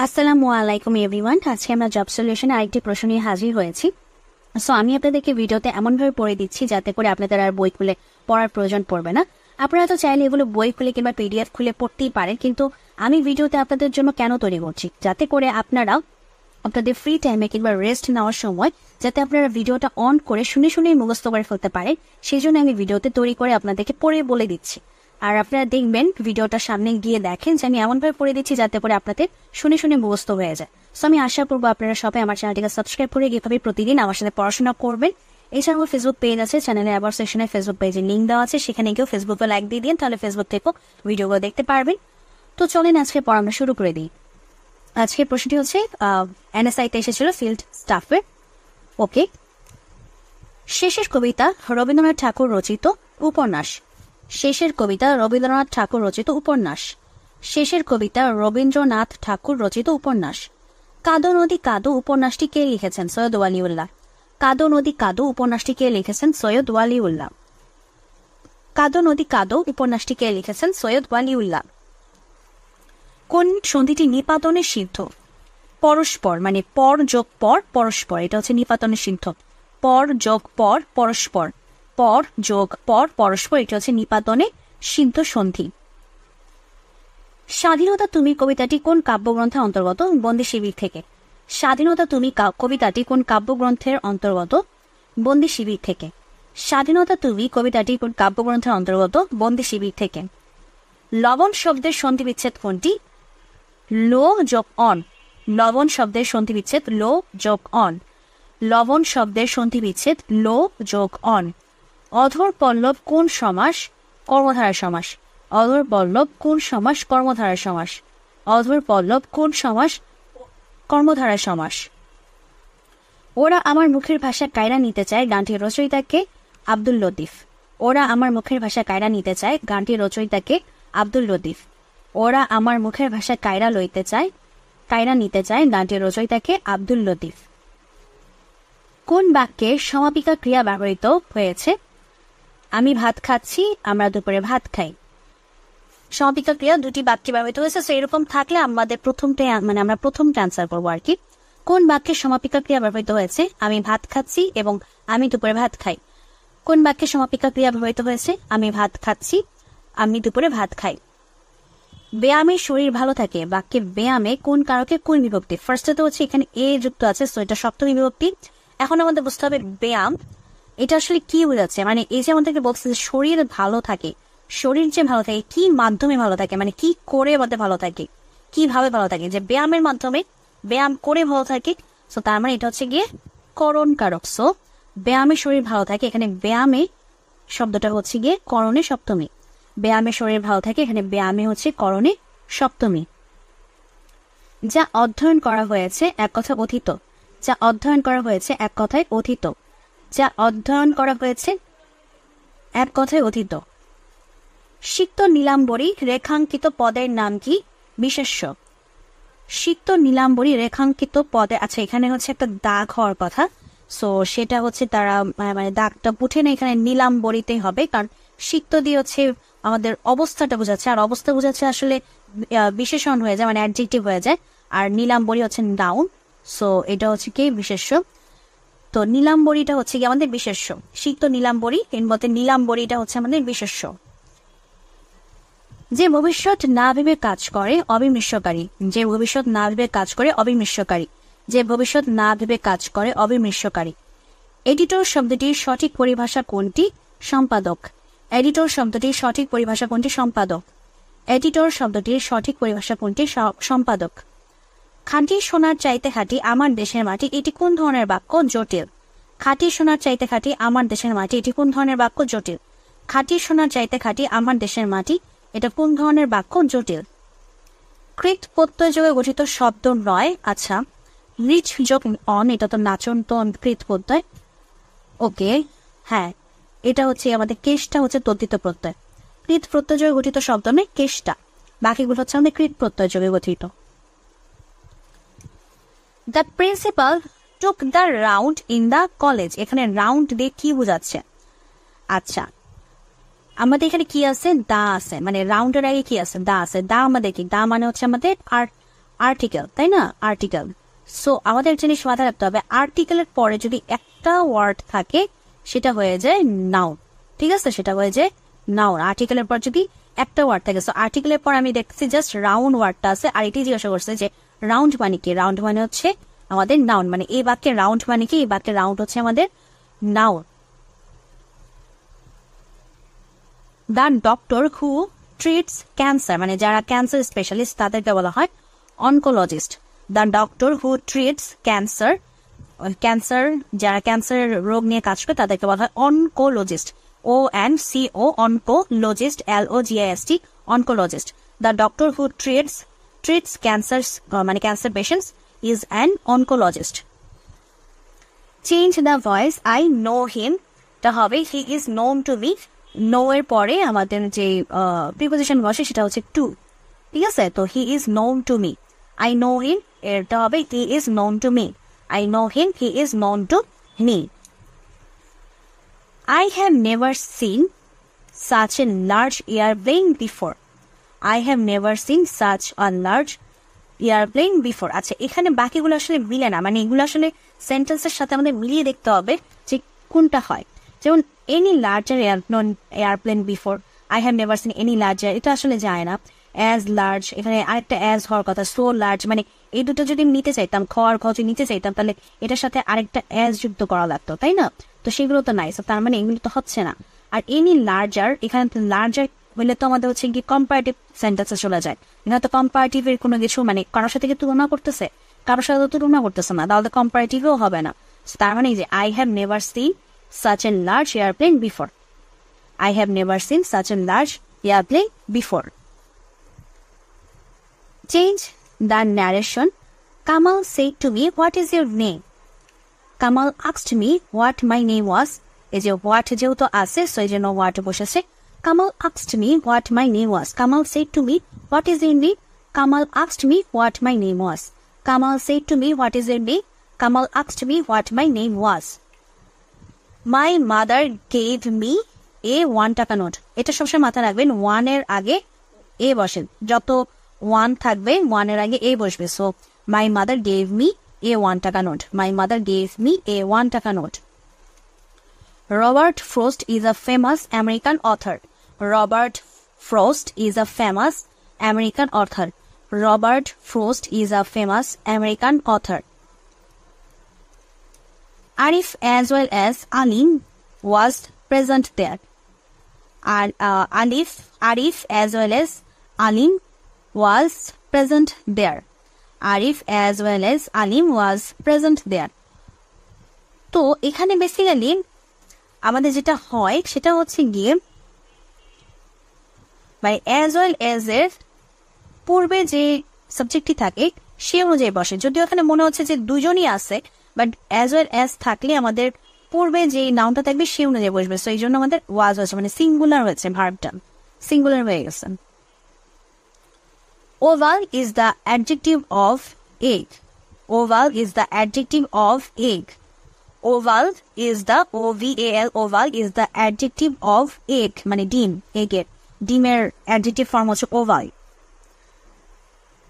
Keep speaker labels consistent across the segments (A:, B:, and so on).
A: আসসালামু আলাইকুম এভরিওয়ান। আজকে আমরা জব সলিউশনে আরেকটি প্রশ্ন নিয়ে হাজির হয়েছি। সো আমি আপনাদেরকে ভিডিওতে এমনভাবে পড়ে দিচ্ছি যাতে করে আপনাদের আর বই খুলে পড়ার প্রয়োজন পড়বে না। আপনারা তো চাইলে এগুলো বই খুলে কিংবা পিডিএফ খুলে পড়তেই পারেন, কিন্তু আমি ভিডিওতে আপনাদের জন্য কেন তৈরি করছি, যাতে করে আপনারা আপনাদের ফ্রি টাইমে কিংবা রেস্ট নেওয়ার সময় যাতে আপনারা ভিডিওটা অন করে শুনে শুনে মুখস্থ করে ফেলতে পারেন, সেই জন্য আমি ভিডিওতে তৈরি করে আপনাদেরকে পড়ে বলে দিচ্ছি। আর আপনারা দেখবেন ভিডিওটা সামনে গিয়ে দেখেন যে আমি এমনভাবে পড়ে দিচ্ছি যাতে করে আপনাদের শুনে শুনে মুখস্থ হয়ে যায়। সো আমি আশা করবো আপনারা সবাই আমার চ্যানেলটিকে সাবস্ক্রাইব করে এভাবে প্রতিদিন আমার সাথে পড়াশোনা করবেন। এছাড়াও ফেসবুক পেজ আছে, চ্যানেলের আবার সেকশনে ফেসবুক পেজের লিঙ্ক দেওয়া আছে, সেখানে গিয়েও ফেসবুকে লাইক দিয়ে দিন, তাহলে ফেসবুক থেকেও ভিডিওগুলো দেখতে পারবেন। তো চলেন আজকে পড়ানো শুরু করে দিই। আজকের প্রশ্নটি হচ্ছে এনএসআইতে এসেছিল ফিল্ড স্টাফের। ওকে, শেষের কবিতা রবীন্দ্রনাথ ঠাকুর রচিত উপন্যাস। শেষের কবিতা রবীন্দ্রনাথ ঠাকুর রচিত উপন্যাস। শেষের কবিতা রবীন্দ্রনাথ ঠাকুর রচিত উপন্যাস। কাদো নদী কাদো উপন্যাসটি কে লিখেছেন? সৈয়দ ওয়ালিউল্লাহ। কাদো নদী কাদো উপন্যাসটি কে লিখেছেন? সৈয়দ ওয়ালিউল্লাহ। কাদো নদী কাদো উপন্যাসটি কে লিখেছেন? সৈয়দ ওয়ালিউল্লাহ। কোন সন্ধিটি নিপাতনের সিদ্ধ? পরস্পর, মানে পর যোগ পর পরস্পর, এটা হচ্ছে নিপাতনের সিদ্ধ। পর যোগ পর পরস্পর, পর যোগ পর পরস্পর, এটা হচ্ছে নিপাতনে সিদ্ধ সন্ধি। স্বাধীনতা তুমি কবিতাটি কোন কাব্যগ্রন্থের অন্তর্গত? বন্দি শিবির থেকে। স্বাধীনতা তুমি কবিতাটি কোন কাব্যগ্রন্থের অন্তর্গত? বন্দি শিবির থেকে। স্বাধীনতা তুমি কবিতাটি কোন কাব্যগ্রন্থের অন্তর্গত? বন্দি শিবির থেকে। লবণ শব্দের সন্ধি বিচ্ছেদ কোনটি? লো যোগ অন। লবণ শব্দের সন্ধি বিচ্ছেদ লো যোগ অন। লবণ শব্দের সন্ধি বিচ্ছেদ লো যোগ অন। অধর পল্লব কোন সমাস? কর্মধারা সমাস। অধর পল্লব কোন সমাস? কর্মধারা সমাস। অধর পল্লব কোন সমাস? কর্মধারা সমাস। ওরা আমার মুখের ভাষা কায়রা নিতে চায় গানটির রচয়িতাকে? আব্দুল লতিফ। ওরা আমার মুখের ভাষা কায়রা নিতে চায় গানটির রচয়িতাকে? আব্দুল লতিফ। ওরা আমার মুখের ভাষা কায়রা নিতে চায় গানটির রচয়িতাকে? আব্দুল লতিফ। কোন বাক্যে সমাপিকা ক্রিয়া ব্যবহৃত হয়েছে? আমি ভাত খাচ্ছি, আমরা দুপুরে ভাত খাই। সমাপিকা ক্রিয়া দুটি বাক্যে ব্যবহৃত হয়েছে। সো এরকম থাকলে আমাদের আমরা প্রথমটা অ্যান্সার করবো আর কি। কোন বাক্যে সমাপিকা ক্রিয়া ব্যবহৃত হয়েছে? আমি ভাত খাচ্ছি এবং আমি দুপুরে ভাত খাই। কোন বাক্যে সমাপিকা ক্রিয়া ব্যবহৃত হয়েছে? আমি ভাত খাচ্ছি, আমি দুপুরে ভাত খাই। ব্যায়ামে শরীর ভালো থাকে বাক্যে ব্যায়ামে কোন কারকে কোন বিভক্তি? ফার্স্টে তো হচ্ছে এখানে এ যুক্ত আছে, সো এটা সপ্তমী বিভক্তি। এখন আমাদের বুঝতে হবে ব্যায়াম এটা আসলে কি বোঝাচ্ছে। মানে এই যে আমাদেরকে বলছে যে শরীর ভালো থাকে, শরীর যে ভালো থাকে কি মাধ্যমে ভালো থাকে, মানে কি করে আমাদের ভালো থাকে, কিভাবে ভালো থাকে, যে ব্যায়ামের মাধ্যমে, ব্যায়াম করে ভালো থাকে। সো তার মানে এটা হচ্ছে গিয়ে করণ কারক। সো ব্যায়ামে শরীর ভালো থাকে, এখানে ব্যায়ামে শব্দটা হচ্ছে গিয়ে করণে সপ্তমী। ব্যায়ামে শরীর ভালো থাকে, এখানে ব্যায়ামে হচ্ছে করণে সপ্তমী। যা অধ্যয়ন করা হয়েছে এক কথা অথিত। যা অধ্যয়ন করা হয়েছে এক কথায় অথিত। যা অধ্যয়ন করা হয়েছে এক কথায় অথিত। সিক্ত নীলাম্বরী রেখাঙ্কিত পদের নাম কি? বিশেষ্য। সিক্ত নীলাম্বরী রেখাঙ্কিত পদে, আচ্ছা এখানে হচ্ছে একটা দাগ হওয়ার কথা, সো সেটা হচ্ছে তারা মানে দাগটা উঠে না, এখানে নীলাম্বরীতেই হবে, কারণ সিক্ত দিয়ে হচ্ছে আমাদের অবস্থাটা বোঝাচ্ছে, আর অবস্থা বোঝাচ্ছে আসলে বিশেষণ হয়ে যায়, মানে অ্যাডজেক্টিভ হয়ে যায়, আর নীলাম্বরী হচ্ছে নাউন, সো এটা হচ্ছে কি বিশেষ্য। তো নীলাম্বরীটা হচ্ছে কি আমাদের বিশেষ্য। সিক্ত নীলাম্বরী এর মধ্যে নীলাম্বরীটা হচ্ছে আমাদের বিশেষ্য। যে ভবিষ্যৎ না ভেবে কাজ করে অবিমৃষ্যকারী। যে ভবিষ্যৎ না ভেবে কাজ করে অবিমৃষ্যকারী। যে ভবিষ্যৎ না ভেবে কাজ করে অবিমৃষ্যকারী। এডিটর শব্দটির সঠিক পরিভাষা কোনটি? সম্পাদক। এডিটর শব্দটির সঠিক পরিভাষা কোনটি? সম্পাদক। এডিটর শব্দটির সঠিক পরিভাষা কোনটি? সম্পাদক। খাঁটি সোনার চাইতে খাঁটি আমার দেশের মাটি, এটি কোন ধরনের বাক্য? জটিল। খাঁটি সোনার চাইতে খাঁটি আমার দেশের মাটি, এটি কোন ধরনের বাক্য? জটিল। খাঁটি সোনার চাইতে খাঁটি আমার দেশের মাটি, এটা কোন ধরনের বাক্য? জটিল। কৃত প্রত্যয় যোগে গঠিত শব্দ নয়, আচ্ছা রিচ যোগ অন, এটা তো নাচন, তো কৃত প্রত্যয়। ওকে, হ্যাঁ এটা হচ্ছে আমাদের কেশটা হচ্ছে তদ্ধিত প্রত্যয়। কৃত প্রত্যয় যোগে গঠিত শব্দ নয় কেশটা, বাকিগুলো হচ্ছে আমাদের কৃত প্রত্যয় যোগে গঠিত। The principal took the round in the college, এখানে রাউন্ড দিয়ে কি বোঝাচ্ছে? আচ্ছা আমাদের এখানে কি আছে? দা আছে, মানে রাউন্ডের আগে কি আছে? দা আছে। দা আমাদের কি? দা মানে হচ্ছে আমাদের আর্টিকেল, তাই না? আর্টিকেল। সো আমাদের জিনিস মাথায় রাখতে হবে, আর্টিকেলের পরে যদি একটা ওয়ার্ড থাকে সেটা হয়ে যায় নাউন। ঠিক আছে, সেটা হয়ে যায় নাউন। আর্টিকেলের পর যদি একটা ওয়ার্ড থাকে, সো আর্টিকেলের পর আমি দেখছি জাস্ট রাউন্ড ওয়ার্ডটা আছে, আর এটাই জিজ্ঞাসা করছে যে রাউন্ড মানে কি। রাউন্ড মানে হচ্ছে আমাদের নাউন, মানে এই বাক্যের রাউন্ড মানে কি, এই বাক্যের রাউন্ড হচ্ছে আমাদের noun. The doctor who treats cancer, মানে যারা ক্যান্সার স্পেশালিস্ট তাদেরকে বলা হয় oncologist. The doctor who treats cancer, cancer যারা ক্যান্সার রোগ নিয়ে কাজ করে তাদেরকে বলা হয় oncologist. ONCO, oncologist, LOGIST, oncologist. The doctor who treats cancer, মানে cancer patients is an oncologist. Change the voice, I know him, টা হবে he is known to me. Know এর পরে আমাদের যে প্রিপোজিশন বসে সেটা হচ্ছে টু। ঠিক আছে, তো he is known to me. I know him এরটা হবে he is known to me. I know him, he is known to me. I have never seen such a large airplane before. I have never seen such a large airplane before. আচ্ছা, এখানে বাকিগুলো আসলে মিলে না, মানে এগুলো আসলে সেন্টেন্সের সাথে আমাদের মিলিয়ে দেখতে হবে যে কোনটা হয়। যেমন any larger airplane before, I have never seen any larger, এটা আসলে যায় না। অ্যাজ লার্জ, এখানে আরেকটা অ্যাজ হওয়ার কথা, সো লার্জ, মানে এই দুটো যদি নিতে চাইতাম, খ আর খ যদি নিতে চাইতাম তাহলে এটার সাথে আরেকটা অ্যাজ যুক্ত করা লাগতো, তাই না? তো সেগুলো তো নাই, তার মানে এগুলো তো হচ্ছে না। আর এনি লার্জার, এখানে লার্জার হইলে তো আমাদের হচ্ছে কি কম্পারেটিভ সেন্টেন্সে চলে যায়। এখানে তো কম্পারেটিভের কোনো কিছু, মানে কারোর সাথে কি তুলনা করতেছে, কারোর সাথে তো তুলনা করতেছে না, তাহলে কম্পারেটিভও হবে না। তার মানে যে I have never seen such a large airplane before. I have never seen such a large airplane before. Change the narration. Kamal said to me, what is your name? Kamal asked me what my name was. Is your what যেহেতু আছে, so এই জন্য what বসেছে। Kamal asked me what my name was. Kamal said to me, what is your name? Kamal asked me what my name was. Kamal said to me, what is your name? Kamal asked me what my name was. My mother gave me a 1 টাকা note. এটা সবসময় মাথায় রাখবেন, 1 এর আগে এ বসে, যত 1 থাকবে 1 এর আগে এ বসবে। So my mother gave me a 1 টাকা note. My mother gave me a 1 টাকা note. Robert Frost is a famous American author. Robert Frost is a famous American author. Robert Frost is a famous American author. Arif as well as Alim was present there. And Arif as well as Alim was present there. Arif as well as Alim was present there. তো এখানে basically আমাদের যেটা হয় সেটা হচ্ছে গিয়ে মানে as well as এর পূর্বে যে সাবজেক্টটি থাকে সে অনুযায়ী বসে। যদিও এখানে মনে হচ্ছে যে দুজনই আছে, বাট as well as থাকলে আমাদের পূর্বে যে নাউনটা থাকবে সে অনুযায়ী বসবে। সো এই জন্য আমাদের ওয়াজ হয়েছে, মানে সিঙ্গুলার হয়েছে, ভার্বটা সিঙ্গুলার হয়ে গেছে। Oval is the adjective of egg. Oval is the adjective of egg. Oval is the OVAL. Oval is the adjective of egg, মানে ডিম, এগের ডিমের adjective form হচ্ছে oval.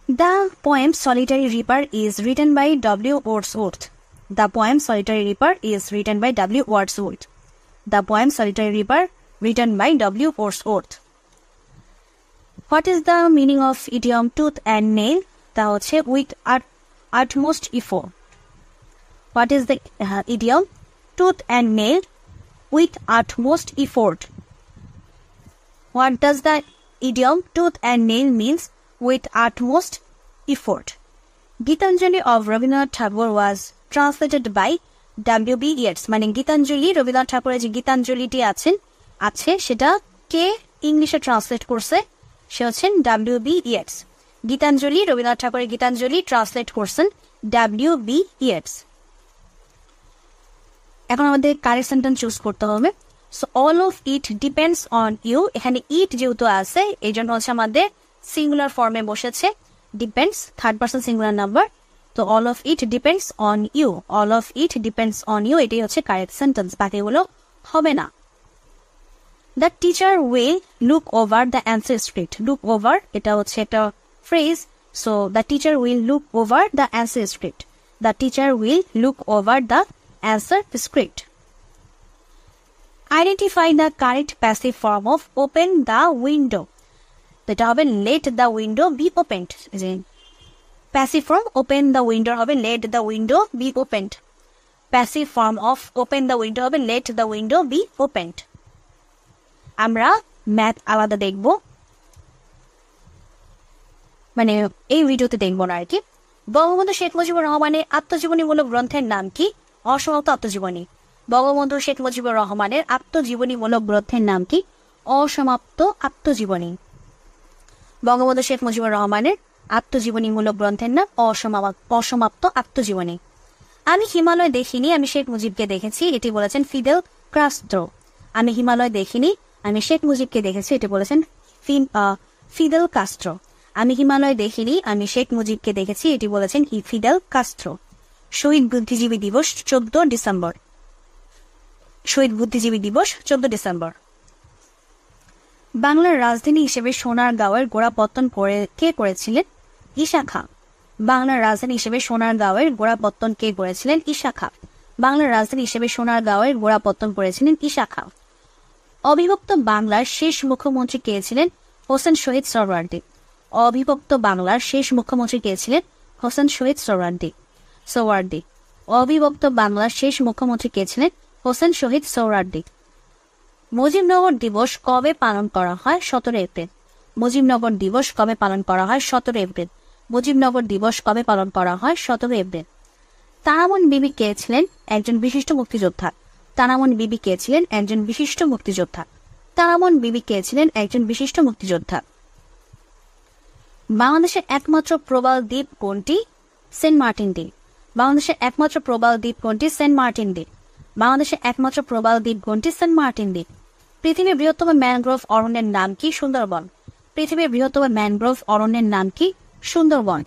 A: The poem Solitary Reaper is written by W. Wordsworth. The poem Solitary Reaper is written by W. Wordsworth. The poem Solitary Reaper written by W. Wordsworth. What is the meaning of idiom tooth and nail? তা হচ্ছে with utmost effort. What is the idiom tooth and nail? With utmost effort. What does the idiom tooth and nail means? With utmost effort. Gitanjali of Rabindranath Tagore was translated by W.B. Yeats. মানে গীতাঞ্জলি, রবীন্দ্রনাথ ঠাকুরের যে গীতাঞ্জলিটি আছে সেটা কে ইংলিশে translate করছে? সে হচ্ছেন W.B. Yeats. Gitanjali, Rabindranath ঠাকুরের Gitanjali translate করছেন W.B. Yeats. এখন আমাদের কারেক্ট সেন্টেন্স চুজ করতে হবে। So all of it depends on you. এখানে ইট যেহেতু আছে এই জন্য হচ্ছে আমাদের সিঙ্গুলার ফর্মে বসেছে, depends third person singular number. তো all of it depends on you, all of it depends on you, এটাই হচ্ছে কারেক্ট সেন্টেন্স, বাকিগুলো হবে না। The teacher will look over the answer script. Look over এটা হচ্ছে একটা phrase, So the teacher will look over the answer script. The teacher will look over the answer script. Identify the correct passive form of open the window. That হবে let the window be opened. Passive form open the window হবে let the window be opened. Passive form of open the window হবে let the window be opened. আমরা math আলাদা দেখব, মানে এই ভিডিওতে দেখব না আর কি। বঙ্গবন্ধু শেখ মুজিবুর রহমানের আত্মজীবনীমূলক গ্রন্থের নাম কি? অসমাপ্ত আত্মজীবনী। বঙ্গবন্ধু শেখ মুজিবুর রহমানের আত্মজীবনীমূলক গ্রন্থের নাম কি? অসমাপ্ত আত্মজীবনী। বঙ্গবন্ধু শেখ মুজিবুর রহমানের আত্মজীবনীমূলক গ্রন্থের নাম অসমাপ্ত আত্মজীবনী। আমি হিমালয় দেখিনি, আমি শেখ মুজিবকে দেখেছি, এটি বলেছেন ফিদেল কাস্ত্রো। আমি হিমালয় দেখিনি, আমি শেখ মুজিবকে দেখেছি, এটি বলেছেন ফিদেল কাস্ত্রো। আমি হিমালয় দেখিনি, আমি শেখ মুজিবকে দেখেছি, এটি বলেছেন ফিদেল কাস্ত্রো। শহীদ বুদ্ধিজীবী দিবস 14 ডিসেম্বর। শহীদ বুদ্ধিজীবী দিবস 14 ডিসেম্বর। বাংলার রাজধানী হিসেবে সোনারগাঁওয়ের গোড়াপত্তন কে করেছিলেন? ঈশা খাঁ। বাংলার রাজধানী হিসেবে সোনারগাঁওয়ের গোড়াপত্তন কে করেছিলেন? ঈশা খাঁ। বাংলার রাজধানী হিসেবে সোনারগাঁওয়ের গোড়াপত্তন করেছিলেন ঈশা খাঁ। অবিভক্ত বাংলার শেষ মুখ্যমন্ত্রী কে ছিলেন? হোসেন শহীদ সোহরাওয়ার্দী। অবিভক্ত বাংলার শেষ মুখ্যমন্ত্রী কে ছিলেন? হোসেন শহীদ সোহরাওয়ার্দী। অবিভক্ত বাংলার শেষ মুখ্যমন্ত্রী কে ছিলেন? হোসেন শহীদ সোহরাওয়ার্দী। মুজিবনগর দিবস কবে পালন করা হয়? 17 এপ্রিল। মুজিবনগর দিবস কবে পালন করা হয়? 17 এপ্রিল। মুজিবনগর দিবস কবে পালন করা হয়? 17 এপ্রিল। তারামন বিবি কে ছিলেন? একজন বিশিষ্ট মুক্তিযোদ্ধা। তারামন বিবি কে ছিলেন? একজন বিশিষ্ট মুক্তিযোদ্ধা। তারামন বিবি কে ছিলেন? একজন বিশিষ্ট মুক্তিযোদ্ধা। বাংলাদেশের একমাত্র প্রবাল দ্বীপ কোনটি? সেন্ট মার্টিন দ্বীপ। বাংলাদেশের একমাত্র প্রবাল দ্বীপ কোনটি? সেন্ট মার্টিন দ্বীপ। বাংলাদেশের একমাত্র প্রবাল দ্বীপ কোনটি? সেন্ট মার্টিন দ্বীপ। পৃথিবীর বৃহত্তম ম্যানগ্রোভ অরণ্যের নাম কি? সুন্দরবন। পৃথিবীর বৃহত্তম ম্যানগ্রোভ অরণ্যের নাম কি? সুন্দরবন।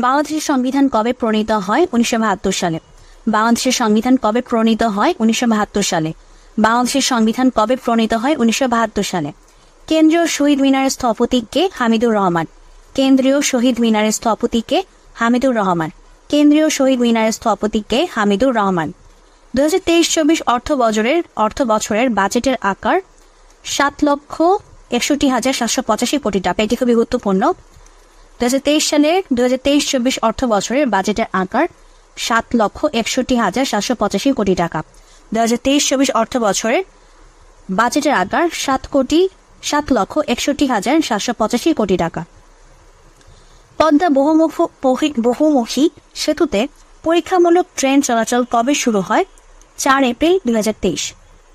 A: বাংলাদেশের সংবিধান কবে প্রণীত হয়? 1972 সালে। বাংলাদেশের সংবিধান কবে প্রণীত হয়? 1972 সালে। বাংলাদেশের সংবিধান কবে প্রণীত হয়? 1972 সালে। কেন্দ্রীয় শহীদ মিনারের স্থপতি কে? হামিদুর রহমান। কেন্দ্রীয় শহীদ মিনারের স্থপতি কে? হামিদুর রহমান। কেন্দ্রীয় শহীদ মিনারের স্থপতি কে? হামিদুর রহমান। 2023-24 অর্থ বছরের বাজেটের আকার 7,61,785 কোটি টাকা। এটি খুবই গুরুত্বপূর্ণ। 2023-24 অর্থ বছরের বাজেটের আকার 7,61,785 কোটি টাকা। 2023-24 অর্থ বছরের বাজেটের আকার 7,61,785 কোটি টাকা। পদ্মা বহুমুখী সেতুতে পরীক্ষামূলক ট্রেন চলাচল কবে শুরু হয়? 4 এপ্রিল 2023।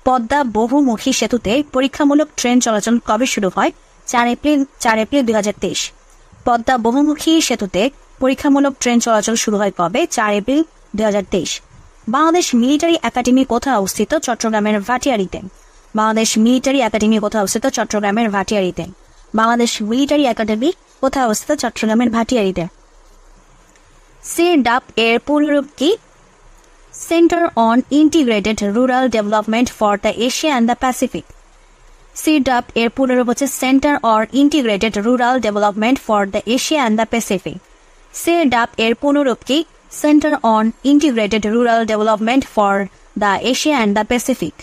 A: পদ্মা বহুমুখী সেতুতে পরীক্ষামূলক ট্রেন চলাচল কবে শুরু হয়? 4 এপ্রিল 2023। পদ্মা বহুমুখী সেতুতে পরীক্ষামূলক ট্রেন চলাচল শুরু হয় কবে? 4 এপ্রিল 2023। বাংলাদেশ মিলিটারি একাডেমি কোথায় অবস্থিত? চট্টগ্রামের ভাটিয়ারীতে। বাংলাদেশ মিলিটারি একাডেমি কোথায় অবস্থিত? চট্টগ্রামের ভাটিয়ারীতে। বাংলাদেশ মিলিটারি একাডেমি কোথায় অবস্থিত? চট্টগ্রামের ভাটিয়ারীতে। সিরডাপ এর পূর্ণরূপ কি? Centre on integrated rural development for the Asia and the Pacific. CIRDAP এর পূর্ণরূপ হচ্ছে centre on integrated rural development for the Asia and the Pacific. CIRDAP এর পূর্ণরূপ কি? Centre on integrated rural development for the Asia and the Pacific.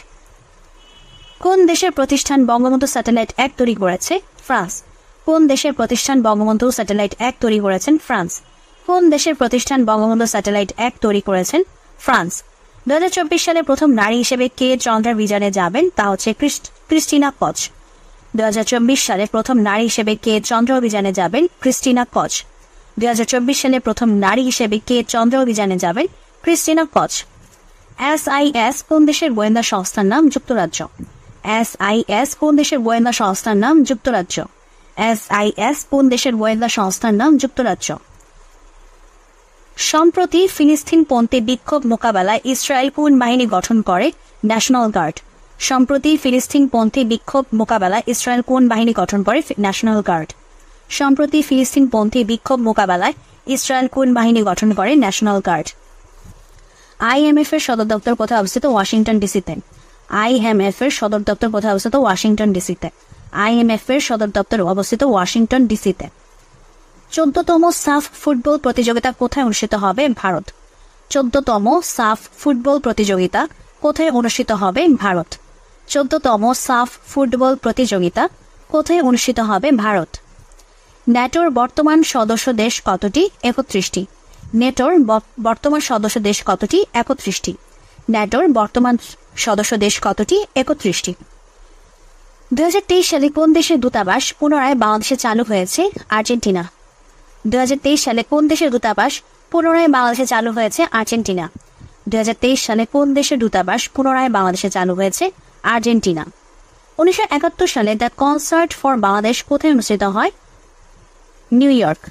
A: কোন দেশের প্রতিষ্ঠান Bangabandhu satellite 1 তৈরি করেছে? ফ্রান্স। কোন দেশের প্রতিষ্ঠান বঙ্গবন্ধু স্যাটেলাইট 1 তৈরি করেছেন? ফ্রান্স। কোন দেশের প্রতিষ্ঠান বঙ্গবন্ধু স্যাটেলাইট 1 তৈরি করেছেন? ফ্রান্স। 2024 সালে প্রথম নারী হিসেবে কে চন্দ্রাভিযানে যাবেন? তা হচ্ছে ক্রিস্টিনা কচ। 2024 সালে প্রথম নারী হিসেবে কে চন্দ্রাভিযানে যাবেন? ক্রিস্টিনা কচ। 2024 সালে প্রথম নারী হিসেবে কে চন্দ্রাভিযানে যাবেন? ক্রিস্টিনা কচ। SIS কোন দেশের গোয়েন্দা সংস্থার নাম? যুক্তরাজ্য। SIS কোন দেশের গোয়েন্দা সংস্থার নাম? যুক্তরাজ্য। SIS কোন দেশের গোয়েন্দা সংস্থার নাম? যুক্তরাজ্য। সম্প্রতি ফিলিস্তিনপন্থী বিক্ষোভ মোকাবেলায় ইসরায়েল কোন বাহিনী গঠন করে? National guard. সম্প্রতি ফিলিস্তিনপন্থী বিক্ষোভ মোকাবেলায় ইসরায়েল কোন বাহিনী গঠন করে? National guard. সম্প্রতি ফিলিস্তিনপন্থী বিক্ষোভ মোকাবেলায় ইসরায়েল কোন বাহিনী গঠন করে? National guard. IMF এর সদর দপ্তর কোথায় অবস্থিত? ওয়াশিংটন ডিসিতে। IMF এর সদর দপ্তর কোথায় অবস্থিত? ওয়াশিংটন ডিসিতে। IMF এর সদর দপ্তর অবস্থিত ওয়াশিংটন ডিসিতে। 14তম সাফ ফুটবল প্রতিযোগিতা কোথায় অনুষ্ঠিত হবে? ভারত। 14তম সাফ ফুটবল প্রতিযোগিতা কোথায় অনুষ্ঠিত হবে? ভারত। 14তম সাফ ফুটবল প্রতিযোগিতা কোথায় অনুষ্ঠিত হবে? ভারত। ন্যাটোর বর্তমান সদস্য দেশ কতটি? 31টি। নেটোর বর্তমান সদস্য দেশ কতটি? 31টি। ন্যাটোর বর্তমান সদস্য দেশ কতটি? 31টি। 2023 সালে কোন দেশের দূতাবাস পুনরায় বাংলাদেশে চালু হয়েছে? আর্জেন্টিনা। 2023 সালে কোন দেশের দূতাবাস পুনরায় বাংলাদেশে চালু হয়েছে? আর্জেন্টিনা। 2023 সালে কোন দেশের দূতাবাস পুনরায় বাংলাদেশে চালু হয়েছে? আর্জেন্টিনা। 1971 সালে দ্য কনসার্ট ফর বাংলাদেশ কোথায় অনুষ্ঠিত হয়? New York.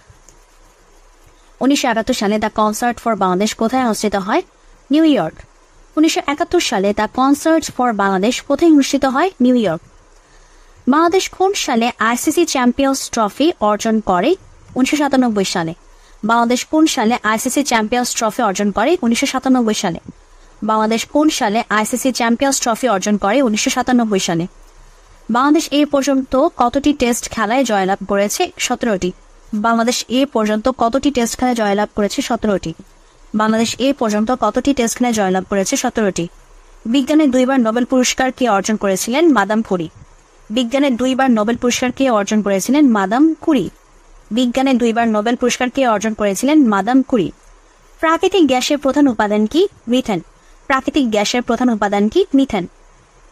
A: 1971 সালে দ্য কনসার্ট ফর বাংলাদেশ কোথায় অনুষ্ঠিত হয়? New York. 1971 সালে দ্য কনসার্ট ফর বাংলাদেশ কোথায় অনুষ্ঠিত হয়? New York. বাংলাদেশ কোন সালে আইসিসি চ্যাম্পিয়ন্স ট্রফি অর্জন করে? 1997 সালে। বাংলাদেশ কোন সালে আইসিসি চ্যাম্পিয়ন্স ট্রফি অর্জন করে? 1997 সালে। বাংলাদেশ কোন সালে আইসিসি চ্যাম্পিয়ন্স ট্রফি অর্জন করে? 1997 সালে। বাংলাদেশ এ পর্যন্ত কতটি টেস্ট খেলায় জয়লাভ করেছে? 17টি। বাংলাদেশ এ পর্যন্ত কতটি টেস্ট খেলায় জয়লাভ করেছে? 17টি। বাংলাদেশ এ পর্যন্ত কতটি টেস্ট খেলায় জয়লাভ করেছে? 17টি। বিজ্ঞানে 2বার নোবেল পুরস্কার কে অর্জন করেছিলেন? Madame Curie. বিজ্ঞানে 2বার নোবেল পুরস্কার কে অর্জন করেছিলেন? Madame Curie. বিজ্ঞানে 2বার নোবেল পুরস্কার কে অর্জন করেছিলেন? Madame Curie. প্রাকৃতিক গ্যাসের প্রধান উপাদান কি? মিথেন। প্রাকৃতিক গ্যাসের প্রধান উপাদান কি? মিথেন।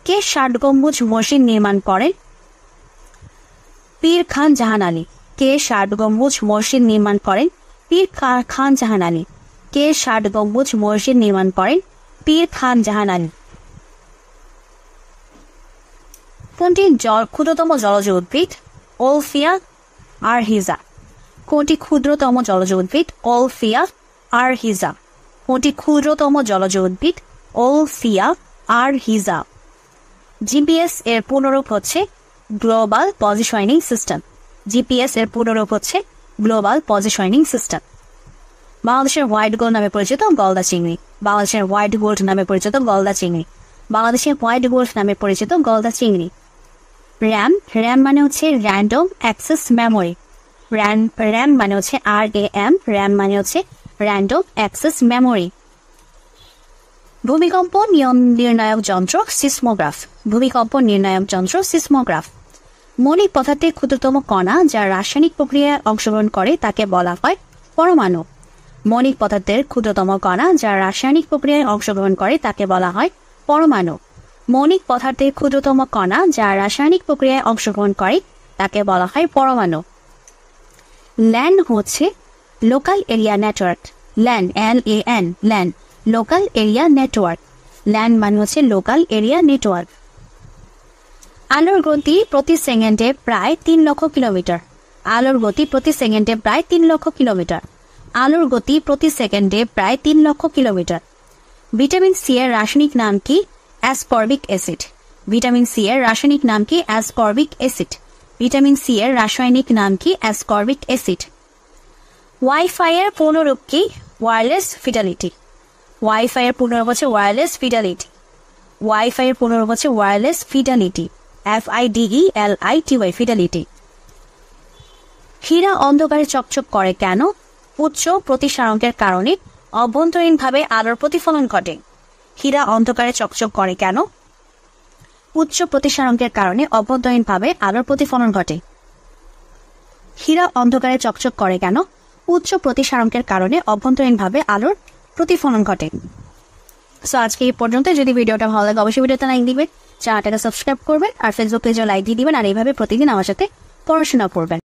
A: কে 60 গম্বুজ মসজিদ নির্মাণ করেন? পীর খান জাহান আলী। কে 60 গম্বুজ মসজিদ নির্মাণ করেন? পীর খান জাহান আলী। কে 60 গম্বুজ মসজিদ নির্মাণ করেন? পীর খান জাহান আলী। কোনটি ক্ষুদ্রতম জলজ উদ্ভিদ? ওলফিয়া আরহিজা। কোনটি ক্ষুদ্রতম জলজ উদ্ভিদ? ওলফিয়া আরহিজা। কোনটি ক্ষুদ্রতম জলজ উদ্ভিদ? ওলফিয়া আরহিজা। জিপিএস এর পূর্ণরূপ হচ্ছে গ্লোবাল পজিশনিং সিস্টেম। জিপিএস এর পূর্ণরূপ হচ্ছে গ্লোবাল পজিশনিং সিস্টেম। বাংলাদেশের হোয়াইট গোল্ড নামে পরিচিত গলদা চিংড়ি। বাংলাদেশের হোয়াইট গোল্ড নামে পরিচিত গলদা চিংড়ি। বাংলাদেশের হোয়াইট গোল্ড নামে পরিচিত গলদা চিংড়ি। র্যাম। র্যাম মানে হচ্ছে র্যান্ডম অ্যাক্সেস মেমোরি। র্যাম মানে হচ্ছে RAM। র্যাম মানে হচ্ছে র্যান্ডম অ্যাক্সেস মেমোরি। ভূমিকম্প নির্ণায়ক যন্ত্র সিসমোগ্রাফ। ভূমিকম্প নির্ণায়ক যন্ত্র সিসমোগ্রাফ। মৌলিক পদার্থের ক্ষুদ্রতম কণা যা রাসায়নিক প্রক্রিয়ায় অংশগ্রহণ করে তাকে বলা হয় পরমাণু। মৌলিক পদার্থের ক্ষুদ্রতম কণা যা রাসায়নিক প্রক্রিয়ায় অংশগ্রহণ করে তাকে বলা হয় পরমাণু। মৌলিক পদার্থের ক্ষুদ্রতম কণা যা রাসায়নিক প্রক্রিয়ায় অংশগ্রহণ করে তাকে বলা হয় পরমাণু। ল্যান হচ্ছে local area network. LAN LAN LAN local area network. LAN মানে হচ্ছে লোকাল এরিয়া নেটওয়ার্ক। আলোর গতি প্রতি সেকেন্ডে প্রায় 3 লক্ষ কিলোমিটার। আলোর গতি প্রতি সেকেন্ডে প্রায় 3 লক্ষ কিলোমিটার। আলোর গতি প্রতি সেকেন্ডে প্রায় 3 লক্ষ কিলোমিটার। ভিটামিন সি এর রাসায়নিক নাম কি? Ascorbic acid. ভিটামিন সি এর রাসায়নিক নাম কি? Ascorbic acid. ভিটামিন সি এর রাসায়নিক নাম কি? Ascorbic acid. ওয়াইফাই এর পূর্ণরূপ কি? Wireless fidelity. ওয়াইফাই এর পূর্ণরূপ হচ্ছে ওয়্যারলেস ফিডেলিটি। ওয়াইফাই এর পূর্ণরূপ হচ্ছে ওয়্যারলেস ফিডেলিটি। FIDELITY fidelity. হীরা অন্ধকারে চকচক করে কেন? উচ্চ প্রতিসারণের কারণে অভ্যন্তরীণভাবে আলোর প্রতিফলন ঘটে। হীরা অন্ধকারে চকচক করে কেন? উচ্চ প্রতিসারণের কারণে অভ্যন্তরীণভাবে আলোর প্রতিফলন ঘটে। হীরা অন্ধকারে চকচক করে কেন? উচ্চ প্রতিসারণের কারণে অভ্যন্তরীণভাবে আলোর প্রতিফলন ঘটে। সো আজকে এই পর্যন্ত। যদি ভিডিওটা ভালো লাগে অবশ্যই ভিডিওতে লাইক দিবেন, চ্যানেলটাকে সাবস্ক্রাইব করবেন আর ফেসবুক পেজে লাইক দিয়ে দিবেন আর এইভাবে প্রতিদিন আমার সাথে পড়াশোনা করবেন।